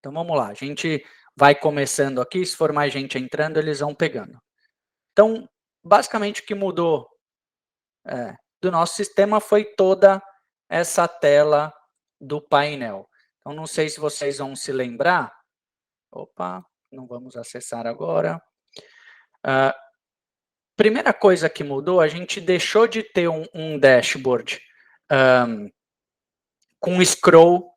Então vamos lá, a gente vai começando aqui, se for mais gente entrando, eles vão pegando. Então, basicamente o que mudou do nosso sistema foi toda essa tela do painel. Então não sei se vocês vão se lembrar. Opa, não vamos acessar agora. Primeira coisa que mudou, a gente deixou de ter um dashboard com scroll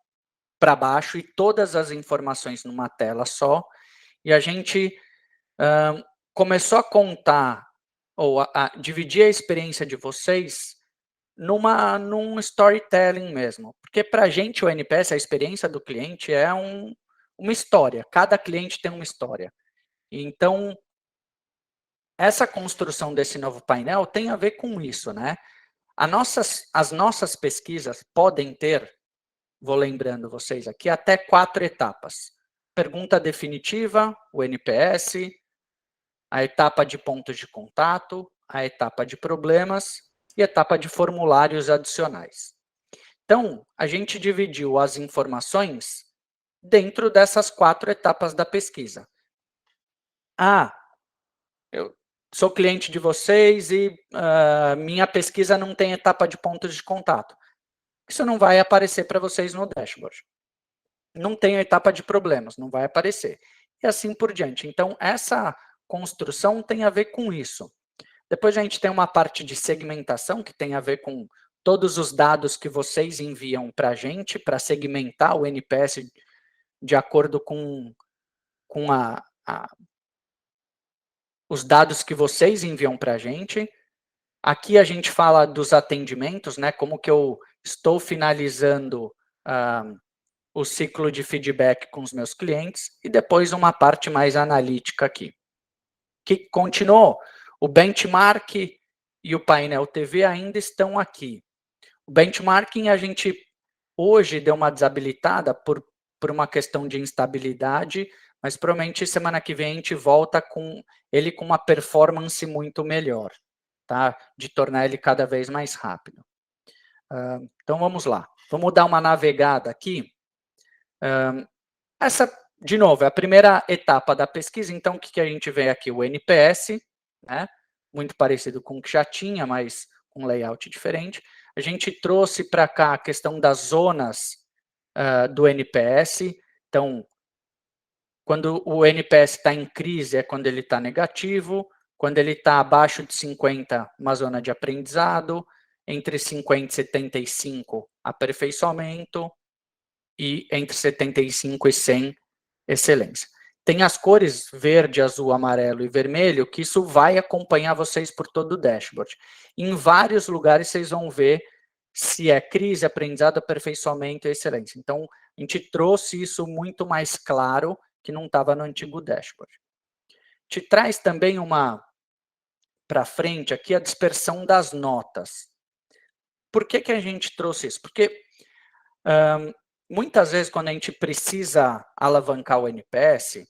para baixo e todas as informações numa tela só, e a gente começou a contar, ou a dividir a experiência de vocês num storytelling mesmo. Porque para a gente, o NPS, a experiência do cliente é uma história, cada cliente tem uma história. Então, essa construção desse novo painel tem a ver com isso, né? As nossas pesquisas podem ter, vou lembrando vocês aqui, até 4 etapas. Pergunta definitiva, o NPS, a etapa de pontos de contato, a etapa de problemas e a etapa de formulários adicionais. Então, a gente dividiu as informações dentro dessas 4 etapas da pesquisa. Eu sou cliente de vocês e minha pesquisa não tem etapa de pontos de contato. Isso não vai aparecer para vocês no dashboard. Não tem etapa de problemas, não vai aparecer. E assim por diante. Então, essa construção tem a ver com isso. Depois a gente tem uma parte de segmentação, que tem a ver com todos os dados que vocês enviam para a gente, para segmentar o NPS de acordo com os dados que vocês enviam para a gente. Aqui a gente fala dos atendimentos, né? Como que eu estou finalizando o ciclo de feedback com os meus clientes. E depois uma parte mais analítica aqui. Que continuou. O benchmark e o painel TV ainda estão aqui. O benchmarking a gente hoje deu uma desabilitada por uma questão de instabilidade, mas provavelmente semana que vem a gente volta com ele com uma performance muito melhor, tá? De tornar ele cada vez mais rápido. Então vamos lá. Vamos dar uma navegada aqui. Essa, de novo, é a primeira etapa da pesquisa. Então, o que a gente vê aqui? O NPS, né? Muito parecido com o que já tinha, mas com um layout diferente. A gente trouxe para cá a questão das zonas do NPS. Então, quando o NPS está em crise é quando ele está negativo, quando ele está abaixo de 50, uma zona de aprendizado, entre 50 e 75, aperfeiçoamento, e entre 75 e 100, excelência. Tem as cores verde, azul, amarelo e vermelho, que isso vai acompanhar vocês por todo o dashboard. Em vários lugares vocês vão ver se é crise, aprendizado, aperfeiçoamento e excelência. Então, a gente trouxe isso muito mais claro que não estava no antigo dashboard. Te traz também para frente aqui a dispersão das notas. Por que a gente trouxe isso? Porque muitas vezes quando a gente precisa alavancar o NPS,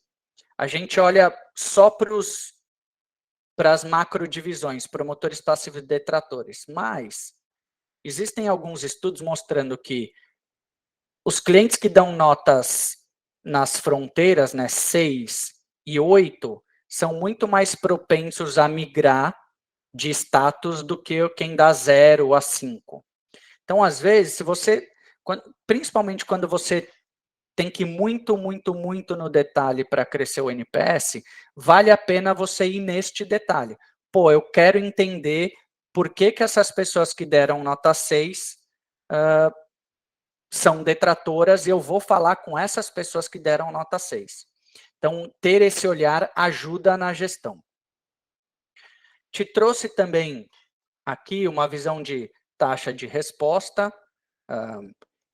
a gente olha só para as macrodivisões, promotores passivos e detratores, mas existem alguns estudos mostrando que os clientes que dão notas nas fronteiras, né, 6 e 8, são muito mais propensos a migrar de status do que quem dá 0 a 5. Então, às vezes, se você, principalmente quando você tem que ir muito no detalhe para crescer o NPS, vale a pena você ir neste detalhe. Pô, eu quero entender por que essas pessoas que deram nota 6 são detratoras e eu vou falar com essas pessoas que deram nota 6. Então, ter esse olhar ajuda na gestão. Te trouxe também aqui uma visão de taxa de resposta,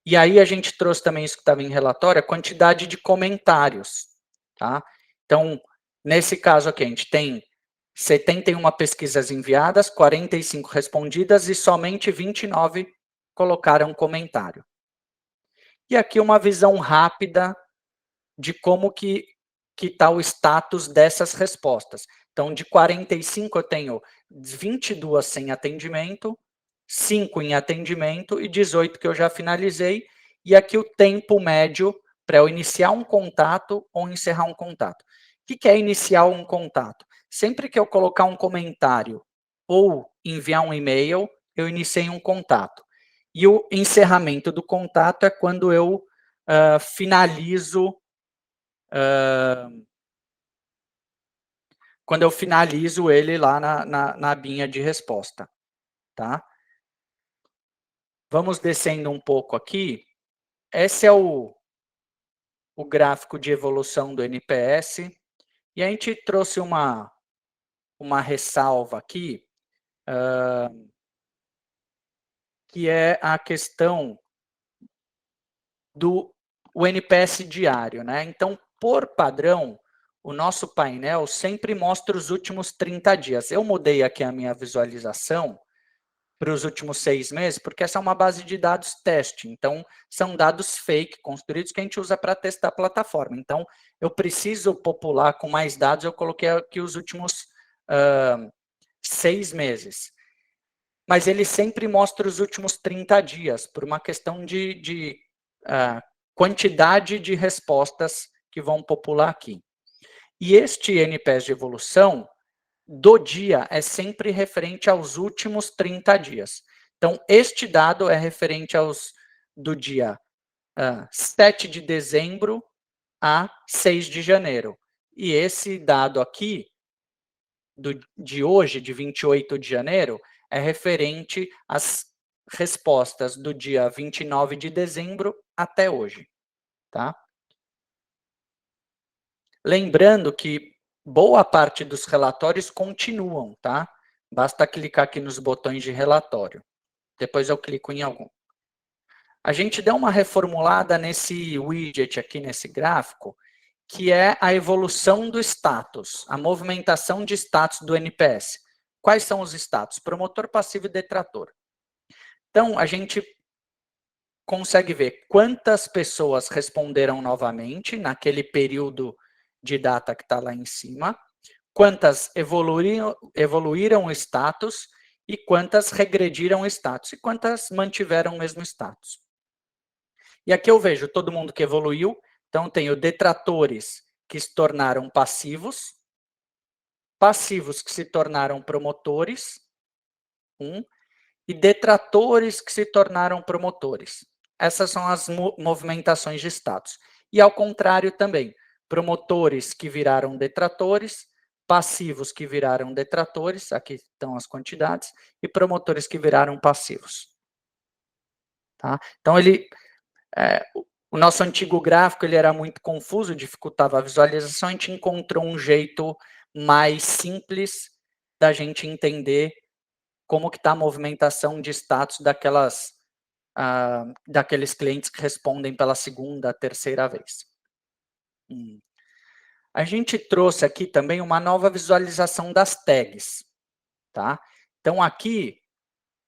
e aí a gente trouxe também isso que estava em relatório, a quantidade de comentários, tá? Então, nesse caso aqui, a gente tem 71 pesquisas enviadas, 45 respondidas e somente 29 colocaram comentário. E aqui uma visão rápida de como que está o status dessas respostas. Então, de 45 eu tenho 22 sem atendimento, 5 em atendimento e 18 que eu já finalizei. E aqui o tempo médio para eu iniciar um contato ou encerrar um contato. O que é iniciar um contato? Sempre que eu colocar um comentário ou enviar um e-mail, eu iniciei um contato. E o encerramento do contato é quando eu finalizo ele lá na abinha de resposta, tá? Vamos descendo um pouco aqui. Esse é o gráfico de evolução do NPS. E a gente trouxe uma ressalva aqui, que é a questão do NPS diário, né? Então, por padrão, o nosso painel sempre mostra os últimos 30 dias. Eu mudei aqui a minha visualização para os últimos 6 meses, porque essa é uma base de dados teste. Então, são dados fake construídos que a gente usa para testar a plataforma. Então, eu preciso popular com mais dados, eu coloquei aqui os últimos 6 meses. Mas ele sempre mostra os últimos 30 dias, por uma questão de quantidade de respostas que vão popular aqui. E este NPS de evolução do dia é sempre referente aos últimos 30 dias. Então, este dado é referente do dia 7 de dezembro a 6 de janeiro. E esse dado aqui, de hoje, de 28 de janeiro, é referente às respostas do dia 29 de dezembro até hoje, tá? Lembrando que boa parte dos relatórios continuam, tá? Basta clicar aqui nos botões de relatório. Depois eu clico em algum. A gente deu uma reformulada nesse widget aqui, nesse gráfico, que é a evolução do status, a movimentação de status do NPS. Quais são os status? Promotor, passivo e detrator. Então, a gente consegue ver quantas pessoas responderam novamente naquele período de data que está lá em cima, quantas evoluíram o status e quantas regrediram o status, e quantas mantiveram o mesmo status. E aqui eu vejo todo mundo que evoluiu, então tenho detratores que se tornaram passivos, passivos que se tornaram promotores, e detratores que se tornaram promotores. Essas são as movimentações de status. E ao contrário também, promotores que viraram detratores, passivos que viraram detratores, aqui estão as quantidades, e promotores que viraram passivos. Tá? Então, o nosso antigo gráfico ele era muito confuso, dificultava a visualização, a gente encontrou um jeito mais simples da gente entender como que está a movimentação de status daqueles clientes que respondem pela segunda, terceira vez. A gente trouxe aqui também uma nova visualização das tags, tá? Então, aqui,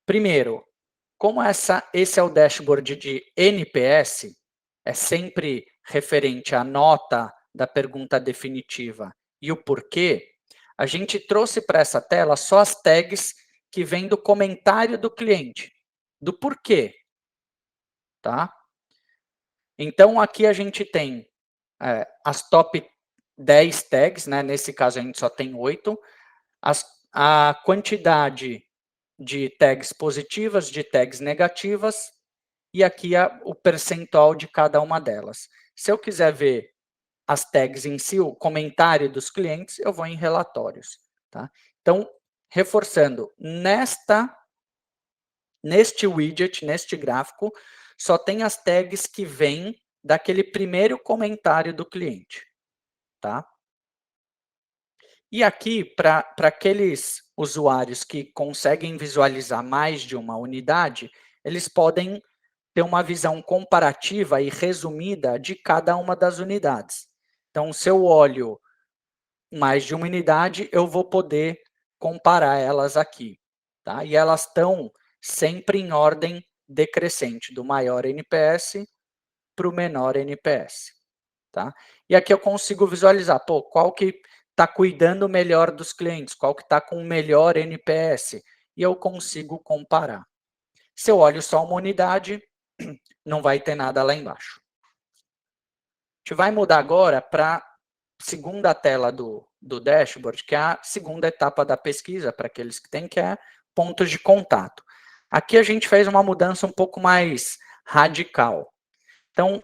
primeiro, como esse é o dashboard de NPS, é sempre referente à nota da pergunta definitiva e o porquê, a gente trouxe para essa tela só as tags que vêm do comentário do cliente, do porquê, tá? Então, aqui a gente tem as top 10 tags, né? Nesse caso a gente só tem 8, a quantidade de tags positivas, de tags negativas, e aqui o percentual de cada uma delas. Se eu quiser ver as tags em si, o comentário dos clientes, eu vou em relatórios. Tá? Então, reforçando, neste widget, neste gráfico, só tem as tags que vêm daquele primeiro comentário do cliente. Tá? E aqui, para aqueles usuários que conseguem visualizar mais de uma unidade, eles podem ter uma visão comparativa e resumida de cada uma das unidades. Então, se eu olho mais de uma unidade, eu vou poder comparar elas aqui. Tá? E elas estão sempre em ordem decrescente, do maior NPS para o menor NPS. Tá? E aqui eu consigo visualizar, qual que está cuidando melhor dos clientes, qual que está com o melhor NPS, e eu consigo comparar. Se eu olho só uma unidade, não vai ter nada lá embaixo. gente vai mudar agora para a segunda tela do dashboard, que é a segunda etapa da pesquisa, para aqueles que têm, que é pontos de contato. Aqui a gente fez uma mudança um pouco mais radical. Então,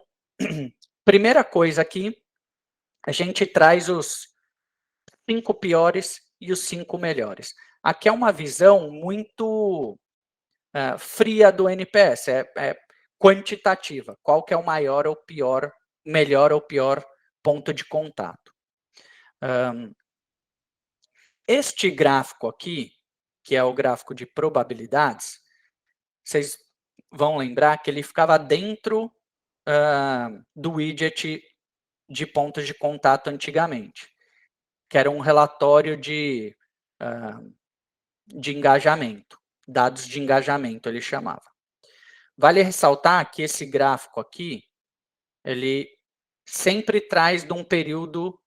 primeira coisa aqui, a gente traz os 5 piores e os 5 melhores. Aqui é uma visão muito fria do NPS, é quantitativa. Qual que é o maior ou pior, melhor ou pior ponto de contato. Este gráfico aqui, que é o gráfico de probabilidades, vocês vão lembrar que ele ficava dentro do widget de pontos de contato antigamente, que era um relatório de engajamento, dados de engajamento, ele chamava. Vale ressaltar que esse gráfico aqui, ele sempre traz de um período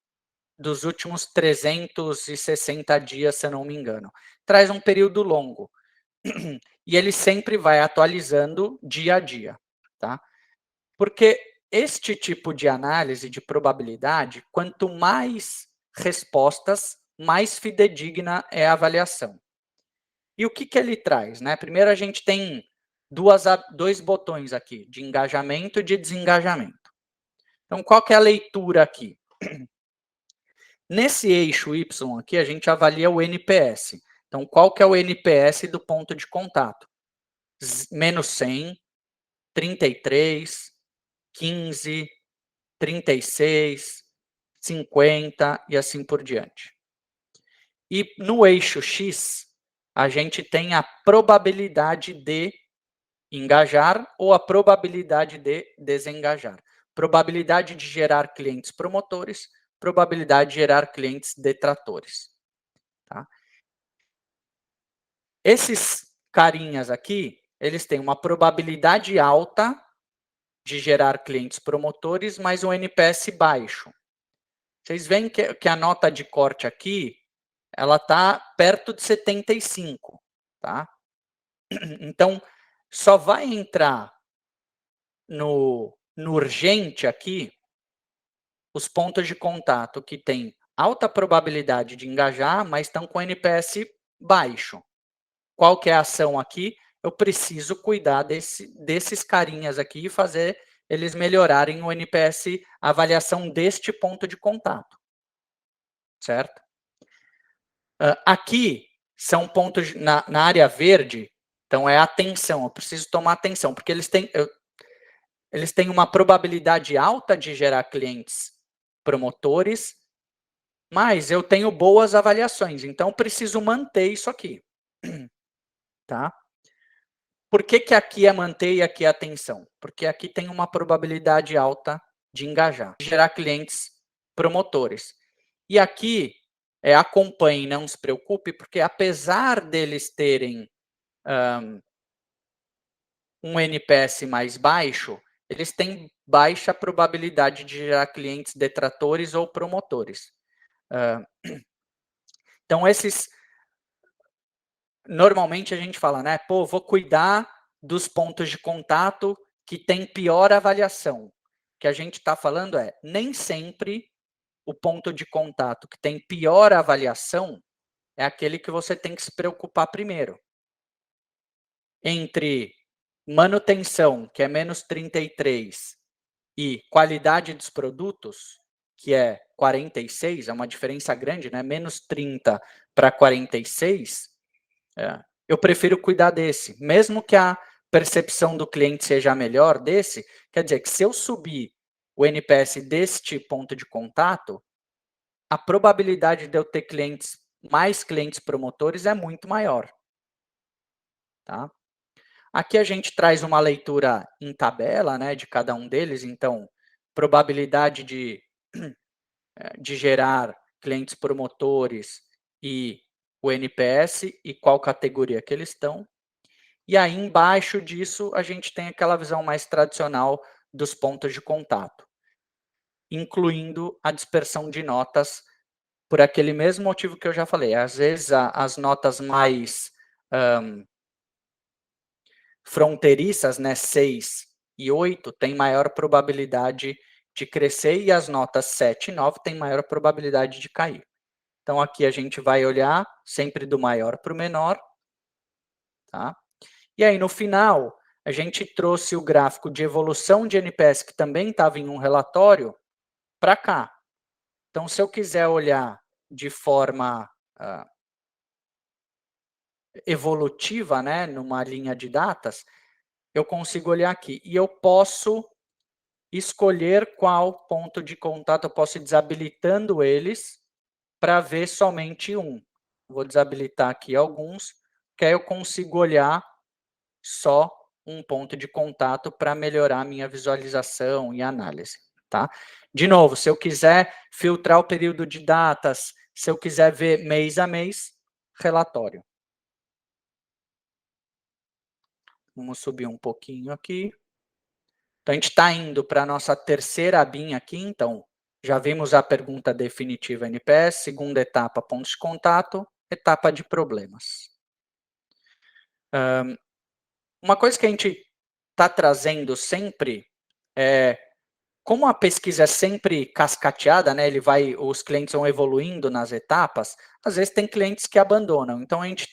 dos últimos 360 dias, se eu não me engano. Traz um período longo. E ele sempre vai atualizando dia a dia, tá? Porque este tipo de análise de probabilidade, quanto mais respostas, mais fidedigna é a avaliação. E o que ele traz, né? Primeiro a gente tem dois botões aqui, de engajamento e de desengajamento. Então, qual que é a leitura aqui? Nesse eixo Y aqui, a gente avalia o NPS. Então, qual que é o NPS do ponto de contato? Menos 100, 33, 15, 36, 50 e assim por diante. E no eixo X, a gente tem a probabilidade de engajar ou a probabilidade de desengajar. Probabilidade de gerar clientes promotores, probabilidade de gerar clientes detratores. Tá? Esses carinhas aqui, eles têm uma probabilidade alta de gerar clientes promotores, mas um NPS baixo. Vocês veem que a nota de corte aqui, ela está perto de 75, tá? Então, só vai entrar no urgente aqui os pontos de contato que têm alta probabilidade de engajar, mas estão com NPS baixo. Qual que é a ação aqui? Eu preciso cuidar desses carinhas aqui e fazer eles melhorarem o NPS, a avaliação deste ponto de contato. Certo? Aqui são pontos na área verde, então é atenção, eu preciso tomar atenção, porque eles têm uma probabilidade alta de gerar clientes promotores, mas eu tenho boas avaliações, então preciso manter isso aqui. Tá? Por que aqui é manter e aqui é atenção? Porque aqui tem uma probabilidade alta de engajar, de gerar clientes promotores. E aqui acompanhe, não se preocupe, porque apesar deles terem um NPS mais baixo, eles têm baixa probabilidade de gerar clientes detratores ou promotores. Então, normalmente a gente fala, né? Pô, vou cuidar dos pontos de contato que tem pior avaliação. O que a gente está falando nem sempre o ponto de contato que tem pior avaliação é aquele que você tem que se preocupar primeiro. Entre manutenção, que é menos 33, e qualidade dos produtos, que é 46, é uma diferença grande, né? Menos 30 para 46, eu prefiro cuidar desse. Mesmo que a percepção do cliente seja melhor desse, quer dizer que se eu subir o NPS deste ponto de contato, a probabilidade de eu ter mais clientes promotores é muito maior. Tá? Aqui a gente traz uma leitura em tabela, né, de cada um deles. Então, probabilidade de gerar clientes promotores e o NPS e qual categoria que eles estão. E aí, embaixo disso, a gente tem aquela visão mais tradicional dos pontos de contato, incluindo a dispersão de notas por aquele mesmo motivo que eu já falei. Às vezes, as notas mais fronteiriças, né, 6 e 8, têm maior probabilidade de crescer e as notas 7 e 9 têm maior probabilidade de cair. Então, aqui a gente vai olhar sempre do maior para o menor, tá? E aí, no final, a gente trouxe o gráfico de evolução de NPS, que também estava em um relatório, para cá. Então, se eu quiser olhar de forma evolutiva, né, numa linha de datas, eu consigo olhar aqui. E eu posso escolher qual ponto de contato, eu posso ir desabilitando eles para ver somente um. Vou desabilitar aqui alguns, que aí eu consigo olhar só um ponto de contato para melhorar a minha visualização e análise, tá? De novo, se eu quiser filtrar o período de datas, se eu quiser ver mês a mês, relatório. Vamos subir um pouquinho aqui. Então, a gente está indo para a nossa terceira abinha aqui, então, já vimos a pergunta definitiva NPS, segunda etapa, pontos de contato, etapa de problemas. Uma coisa que a gente está trazendo sempre é, como a pesquisa é sempre cascateada, né, os clientes vão evoluindo nas etapas, às vezes tem clientes que abandonam. Então, a gente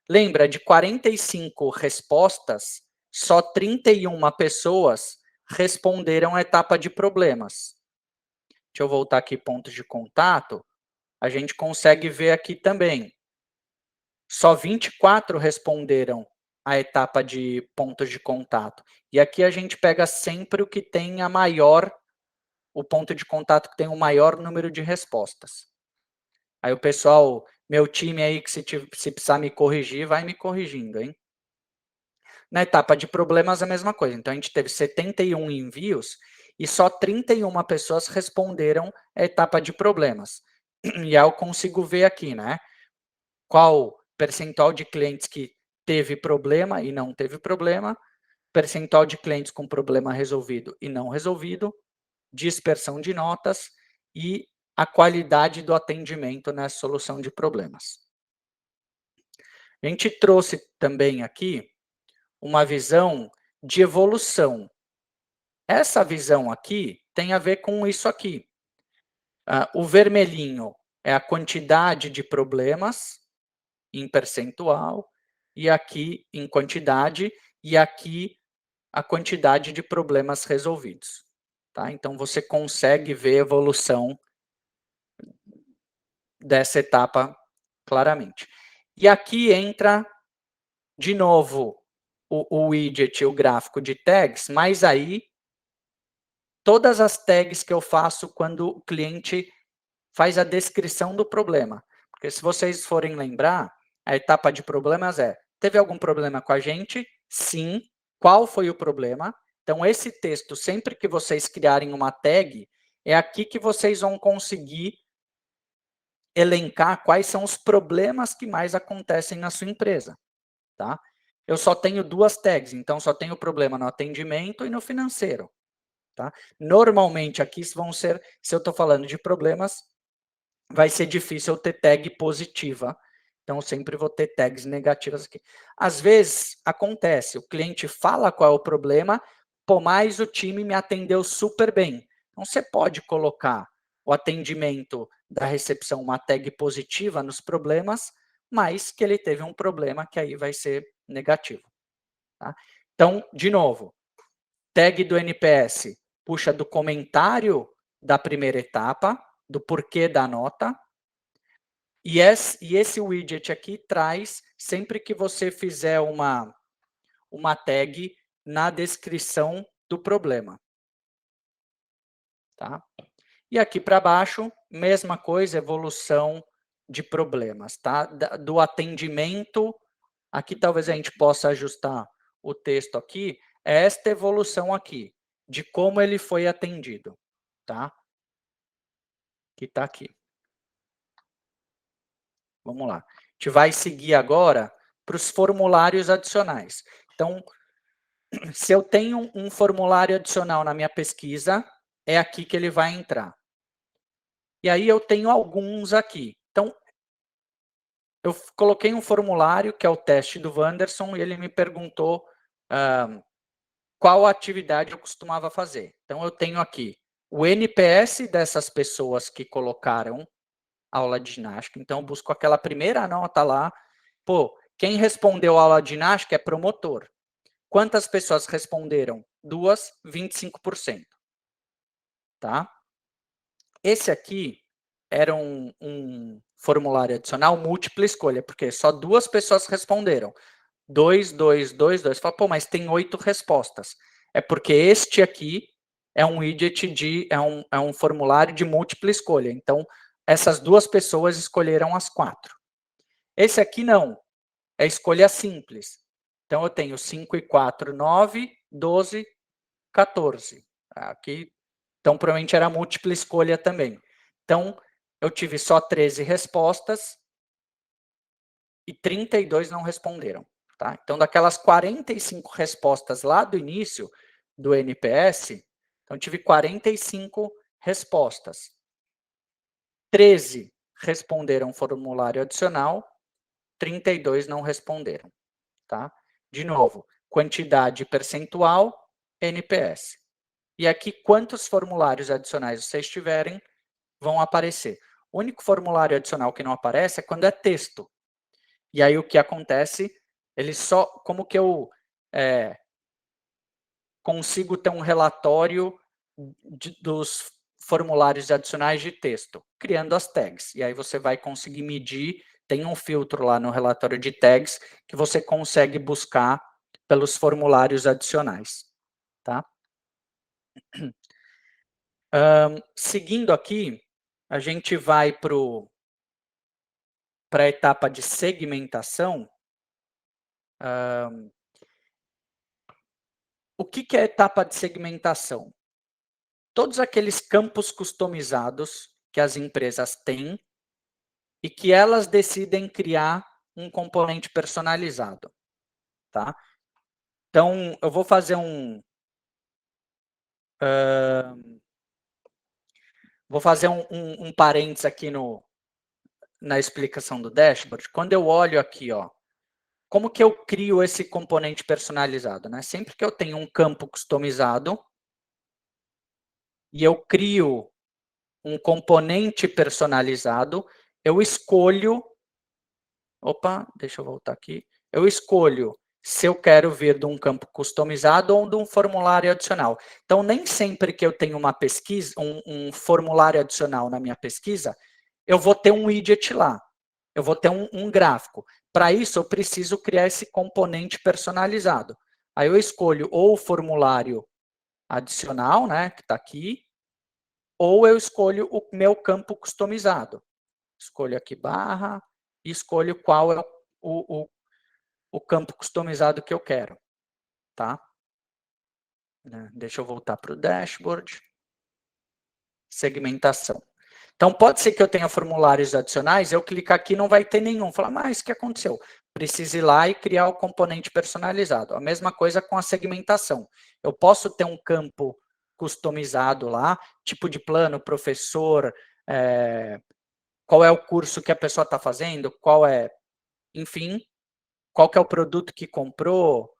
lembra, de 45 respostas, só 31 pessoas responderam a etapa de problemas. Deixa eu voltar aqui, pontos de contato. A gente consegue ver aqui também. Só 24 responderam a etapa de pontos de contato. E aqui a gente pega sempre o que tem o ponto de contato que tem o maior número de respostas. Aí o pessoal, meu time aí, que se precisar me corrigir, vai me corrigindo, hein? Na etapa de problemas, a mesma coisa. Então, a gente teve 71 envios e só 31 pessoas responderam a etapa de problemas. E aí eu consigo ver aqui, né? Qual percentual de clientes que teve problema e não teve problema, percentual de clientes com problema resolvido e não resolvido, dispersão de notas e a qualidade do atendimento na solução de problemas. A gente trouxe também aqui uma visão de evolução. Essa visão aqui tem a ver com isso aqui. O vermelhinho é a quantidade de problemas em percentual, e aqui em quantidade, e aqui a quantidade de problemas resolvidos. Tá? Então, você consegue ver a evolução dessa etapa claramente. E aqui entra, de novo, o widget, o gráfico de tags, mas aí, todas as tags que eu faço quando o cliente faz a descrição do problema. Porque se vocês forem lembrar, a etapa de problemas teve algum problema com a gente? Sim. Qual foi o problema? Então, esse texto, sempre que vocês criarem uma tag, é aqui que vocês vão conseguir elencar quais são os problemas que mais acontecem na sua empresa, tá? Eu só tenho 2 tags, então só tenho problema no atendimento e no financeiro, tá? Normalmente, aqui vão ser, se eu estou falando de problemas, vai ser difícil eu ter tag positiva. Então, eu sempre vou ter tags negativas aqui. Às vezes, acontece, o cliente fala qual é o problema, mas o time me atendeu super bem. Então, você pode colocar o atendimento da recepção, uma tag positiva nos problemas, mas que ele teve um problema que aí vai ser negativo. Tá? Então, de novo, tag do NPS puxa do comentário da primeira etapa, do porquê da nota, e esse widget aqui traz, sempre que você fizer uma tag na descrição do problema. Tá? E aqui para baixo, mesma coisa, evolução de problemas. Tá? Do atendimento, aqui talvez a gente possa ajustar o texto aqui, é esta evolução aqui, de como ele foi atendido. Tá? Que está aqui. Vamos lá. A gente vai seguir agora para os formulários adicionais. Então, se eu tenho um formulário adicional na minha pesquisa, é aqui que ele vai entrar. E aí eu tenho alguns aqui. Então, eu coloquei um formulário, que é o teste do Wanderson, e ele me perguntou qual atividade eu costumava fazer. Então, eu tenho aqui o NPS dessas pessoas que colocaram aula de ginástica. Então, eu busco aquela primeira nota lá. Pô, quem respondeu aula de ginástica é promotor. Quantas pessoas responderam? 2, 25%. Tá? Esse aqui era um formulário adicional múltipla escolha, porque só 2 pessoas responderam. 2, 2, 2, 2. Fala, pô, mas tem 8 respostas. É porque este aqui é um widget é um formulário de múltipla escolha. Então, essas 2 pessoas escolheram as 4. Esse aqui não, é escolha simples. Então, eu tenho 5 e 4, 9, 12, 14. Aqui, então, provavelmente era múltipla escolha também. Então, eu tive só 13 respostas e 32 não responderam. Tá? Então, daquelas 45 respostas lá do início do NPS, então tive 45 respostas. 13 responderam formulário adicional, 32 não responderam. Tá? De novo, quantidade percentual, NPS. E aqui, quantos formulários adicionais vocês tiverem, vão aparecer. O único formulário adicional que não aparece é quando é texto. E aí, o que acontece, ele só, como que eu consigo ter um relatório dos formulários adicionais de texto? Criando as tags. E aí, você vai conseguir medir, tem um filtro lá no relatório de tags, que você consegue buscar pelos formulários adicionais. Tá? Seguindo aqui, a gente vai para a etapa de segmentação. O que é a etapa de segmentação? Todos aqueles campos customizados que as empresas têm e que elas decidem criar um componente personalizado. Tá? Então, eu vou fazer um parênteses aqui na explicação do dashboard. Quando eu olho aqui, ó, como que eu crio esse componente personalizado? Né? Sempre que eu tenho um campo customizado e eu crio um componente personalizado, eu escolho... Opa, deixa eu voltar aqui. Eu escolho se eu quero vir de um campo customizado ou de um formulário adicional. Então, nem sempre que eu tenho uma pesquisa, um formulário adicional na minha pesquisa, eu vou ter um widget lá. Eu vou ter um gráfico. Para isso, eu preciso criar esse componente personalizado. Aí eu escolho ou o formulário adicional, né, que está aqui, ou eu escolho o meu campo customizado. Escolho aqui barra e escolho qual é o campo customizado que eu quero. Tá? Deixa eu voltar para o dashboard. Segmentação. Então, pode ser que eu tenha formulários adicionais, eu clicar aqui não vai ter nenhum. Falar, mas o que aconteceu? Preciso ir lá e criar o componente personalizado. A mesma coisa com a segmentação. Eu posso ter um campo customizado lá, tipo de plano, professor, qual é o curso que a pessoa está fazendo, qual é, enfim, qual que é o produto que comprou,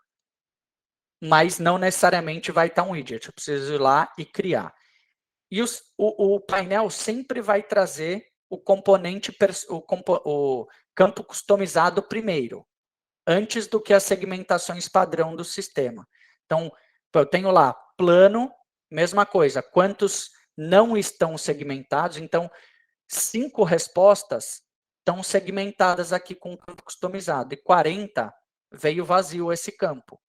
mas não necessariamente vai estar um widget. Eu preciso ir lá e criar. E o painel sempre vai trazer o componente, o campo customizado primeiro, antes do que as segmentações padrão do sistema. Então, eu tenho lá plano, mesma coisa, quantos não estão segmentados. Então, 5 respostas estão segmentadas aqui com o campo customizado, e 40 veio vazio esse campo.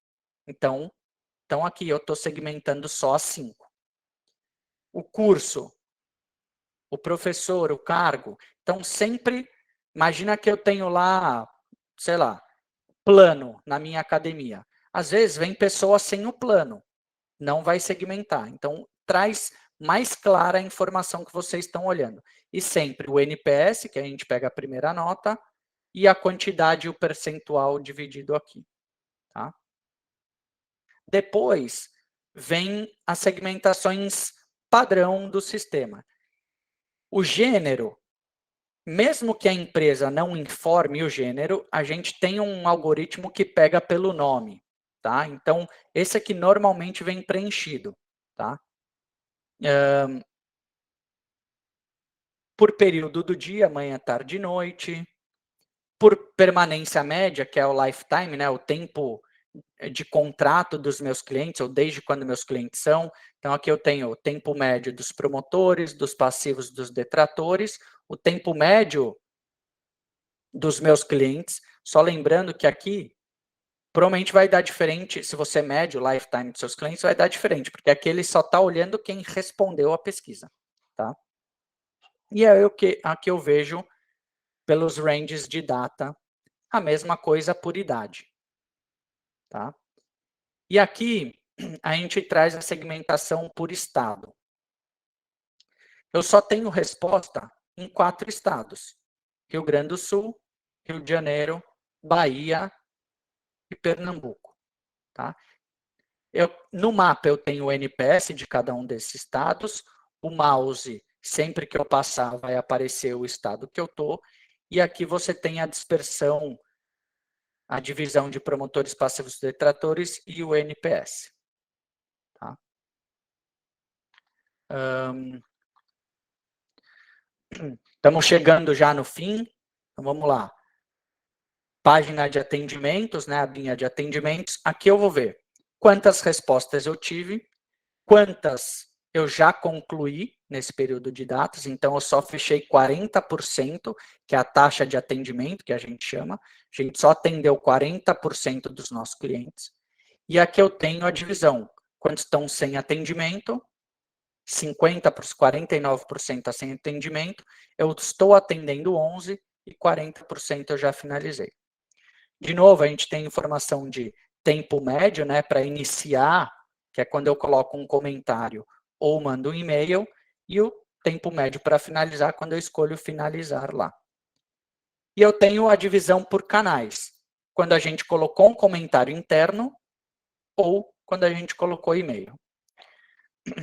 Então aqui eu estou segmentando só as 5. O curso, o professor, o cargo. Então, sempre, imagina que eu tenho lá, sei lá, plano na minha academia. Às vezes, vem pessoa sem o plano, não vai segmentar. Então, traz mais clara a informação que vocês estão olhando. E sempre o NPS, que a gente pega a primeira nota, e a quantidade e o percentual dividido aqui. Tá? Depois, vem as segmentações padrão do sistema. O gênero, mesmo que a empresa não informe o gênero, a gente tem um algoritmo que pega pelo nome. Tá? Então, esse aqui normalmente vem preenchido. Tá? por período do dia, manhã, tarde e noite, por permanência média, que é o lifetime, né, o tempo de contrato dos meus clientes, ou desde quando meus clientes são. Então, aqui eu tenho o tempo médio dos promotores, dos passivos, dos detratores, o tempo médio dos meus clientes. Só lembrando que aqui, provavelmente vai dar diferente, se você mede o lifetime dos seus clientes, vai dar diferente, porque aqui ele só está olhando quem respondeu a pesquisa, tá? E aí, aqui eu vejo, pelos ranges de data, a mesma coisa por idade, tá? E aqui, a gente traz a segmentação por estado. Eu só tenho resposta em 4 estados: Rio Grande do Sul, Rio de Janeiro, Bahia e Pernambuco, tá? No mapa eu tenho o NPS de cada um desses estados, o mouse, sempre que eu passar, vai aparecer o estado que eu estou, e aqui você tem a dispersão, a divisão de promotores, passivos, detratores e o NPS. Tá? Estamos chegando já no fim, então vamos lá. Página de atendimentos, né, a abinha de atendimentos. Aqui eu vou ver quantas respostas eu tive, quantas eu já concluí nesse período de datas. Então, eu só fechei 40%, que é a taxa de atendimento, que a gente chama. A gente só atendeu 40% dos nossos clientes. E aqui eu tenho a divisão. Quantos estão sem atendimento? 50%, 49% sem atendimento. Eu estou atendendo 11% e 40% eu já finalizei. De novo, a gente tem informação de tempo médio, né, para iniciar, que é quando eu coloco um comentário ou mando um e-mail, e o tempo médio para finalizar, quando eu escolho finalizar lá. E eu tenho a divisão por canais, quando a gente colocou um comentário interno ou quando a gente colocou e-mail.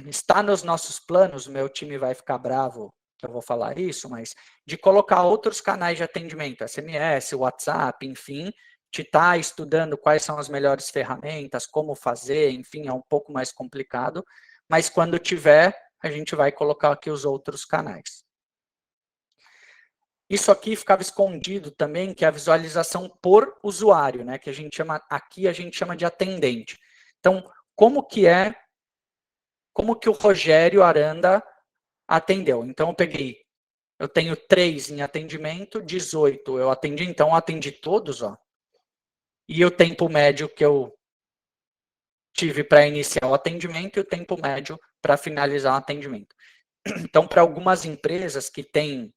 Está nos nossos planos, o meu time vai ficar bravo que eu vou falar isso, mas de colocar outros canais de atendimento, SMS, WhatsApp, enfim, de estar estudando quais são as melhores ferramentas, como fazer, enfim, é um pouco mais complicado, mas quando tiver, a gente vai colocar aqui os outros canais. Isso aqui ficava escondido também, que é a visualização por usuário, né, que a gente chama, aqui a gente chama de atendente. Então, como que o Rogério Aranda atendeu? Então, eu tenho 3 em atendimento, 18 eu atendi, então eu atendi todos, ó. E o tempo médio que eu tive para iniciar o atendimento e o tempo médio para finalizar o atendimento. Então, para algumas empresas que têm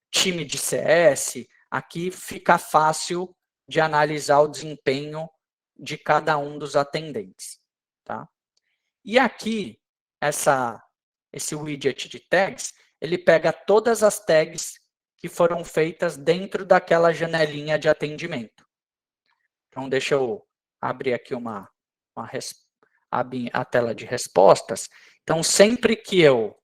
time de CS, aqui fica fácil de analisar o desempenho de cada um dos atendentes, tá? E aqui, esse widget de tags, ele pega todas as tags que foram feitas dentro daquela janelinha de atendimento. Então, deixa eu abrir aqui a tela de respostas. Então, sempre que eu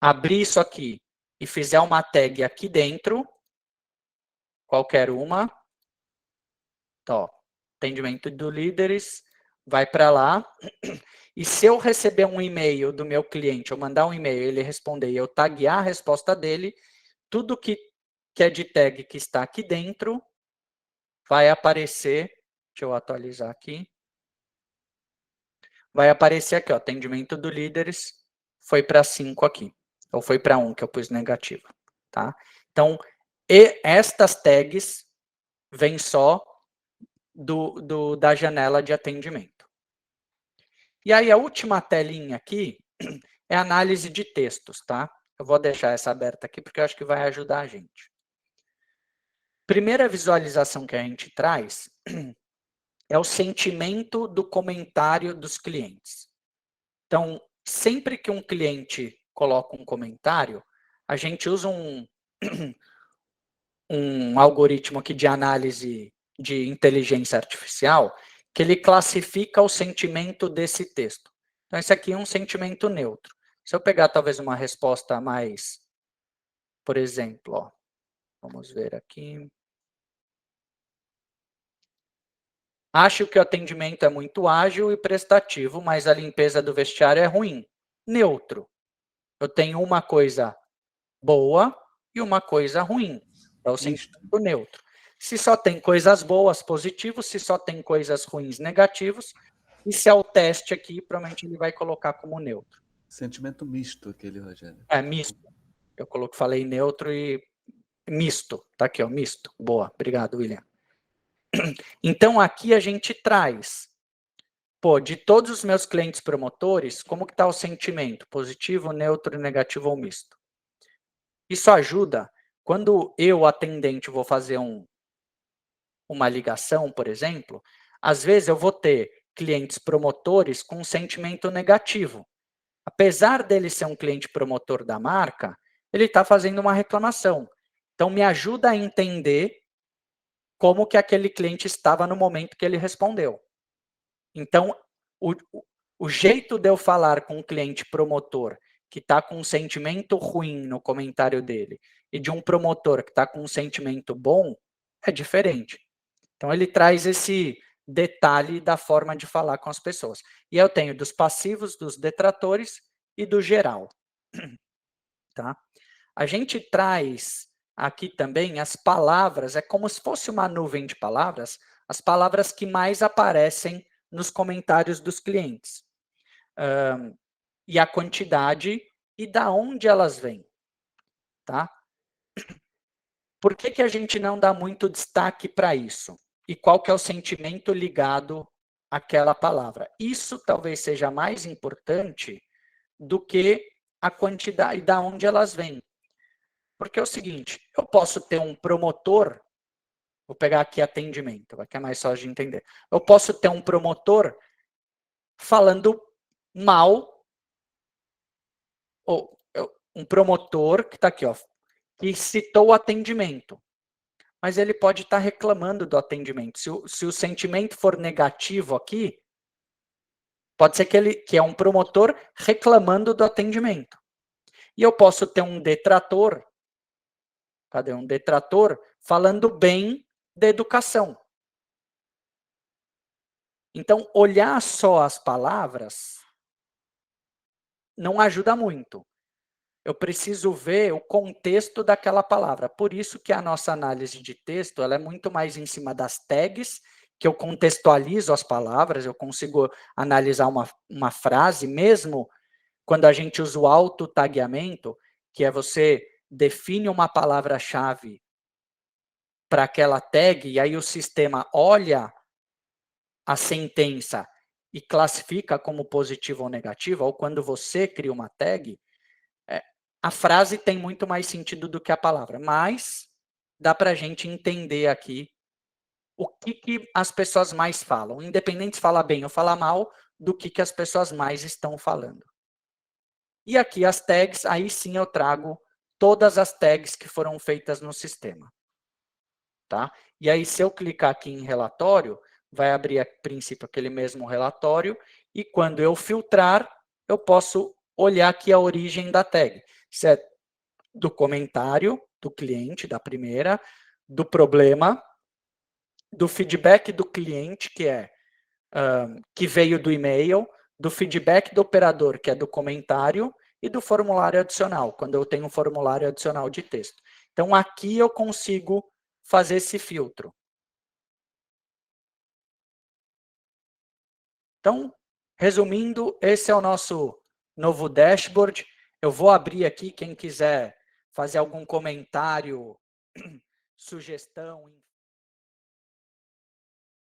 abrir isso aqui e fizer uma tag aqui dentro, qualquer uma, ó, atendimento do líderes, vai para lá. E se eu receber um e-mail do meu cliente, eu mandar um e-mail, ele responder e eu taguear a resposta dele, tudo que é de tag que está aqui dentro vai aparecer, deixa eu atualizar aqui, vai aparecer aqui, ó, atendimento do líderes, foi para 5 aqui, ou foi para 1 que eu pus negativo, tá? Então, estas tags vêm só da janela de atendimento. E aí, a última telinha aqui é análise de textos, tá? Eu vou deixar essa aberta aqui, porque eu acho que vai ajudar a gente. Primeira visualização que a gente traz é o sentimento do comentário dos clientes. Então, sempre que um cliente coloca um comentário, a gente usa um algoritmo aqui de análise de inteligência artificial, que ele classifica o sentimento desse texto. Então, esse aqui é um sentimento neutro. Se eu pegar talvez uma resposta mais, por exemplo, ó, vamos ver aqui. Acho que o atendimento é muito ágil e prestativo, mas a limpeza do vestiário é ruim. Neutro. Eu tenho uma coisa boa e uma coisa ruim. É o sentimento neutro. Se só tem coisas boas, positivos, se só tem coisas ruins, negativos, e se é o teste aqui, provavelmente ele vai colocar como neutro. Sentimento misto aquele, Rogério. É, misto. Eu falei neutro e misto. Tá aqui, ó, misto. Boa, obrigado, William. Então, aqui a gente traz, de todos os meus clientes promotores, como que está o sentimento? Positivo, neutro, negativo ou misto? Isso ajuda, quando eu, atendente, vou fazer uma ligação, por exemplo, às vezes eu vou ter clientes promotores com sentimento negativo. Apesar dele ser um cliente promotor da marca, ele está fazendo uma reclamação. Então, me ajuda a entender como que aquele cliente estava no momento que ele respondeu. Então, o jeito de eu falar com um cliente promotor que está com um sentimento ruim no comentário dele e de um promotor que está com um sentimento bom é diferente. Então, ele traz esse detalhe da forma de falar com as pessoas. E eu tenho dos passivos, dos detratores e do geral. Tá? A gente traz aqui também as palavras, é como se fosse uma nuvem de palavras, as palavras que mais aparecem nos comentários dos clientes. E a quantidade e da onde elas vêm. Tá? Por que a gente não dá muito destaque para isso? E qual que é o sentimento ligado àquela palavra? Isso talvez seja mais importante do que a quantidade e da onde elas vêm. Porque é o seguinte, eu posso ter um promotor, vou pegar aqui atendimento, que é mais fácil de entender. Eu posso ter um promotor falando mal, ou um promotor que está aqui, ó, que citou o atendimento. Mas ele pode estar reclamando do atendimento. Se o sentimento for negativo aqui, pode ser que é um promotor reclamando do atendimento. E eu posso ter um detrator, cadê? Um detrator falando bem da educação. Então, olhar só as palavras não ajuda muito. Eu preciso ver o contexto daquela palavra. Por isso que a nossa análise de texto ela é muito mais em cima das tags, que eu contextualizo as palavras, eu consigo analisar uma frase, mesmo quando a gente usa o auto-tagueamento, que é você define uma palavra-chave para aquela tag, e aí o sistema olha a sentença e classifica como positiva ou negativa, ou quando você cria uma tag, a frase tem muito mais sentido do que a palavra, mas dá para a gente entender aqui o que as pessoas mais falam, independente se falar bem ou falar mal, do que as pessoas mais estão falando. E aqui as tags, aí sim eu trago todas as tags que foram feitas no sistema. Tá? E aí, se eu clicar aqui em relatório, vai abrir a princípio aquele mesmo relatório, e quando eu filtrar, eu posso olhar aqui a origem da tag. Se é do comentário do cliente, da primeira, do problema, do feedback do cliente, que veio do e-mail, do feedback do operador, que é do comentário, e do formulário adicional, quando eu tenho um formulário adicional de texto. Então, aqui eu consigo fazer esse filtro. Então, resumindo, esse é o nosso novo dashboard. Eu vou abrir aqui, quem quiser fazer algum comentário, sugestão.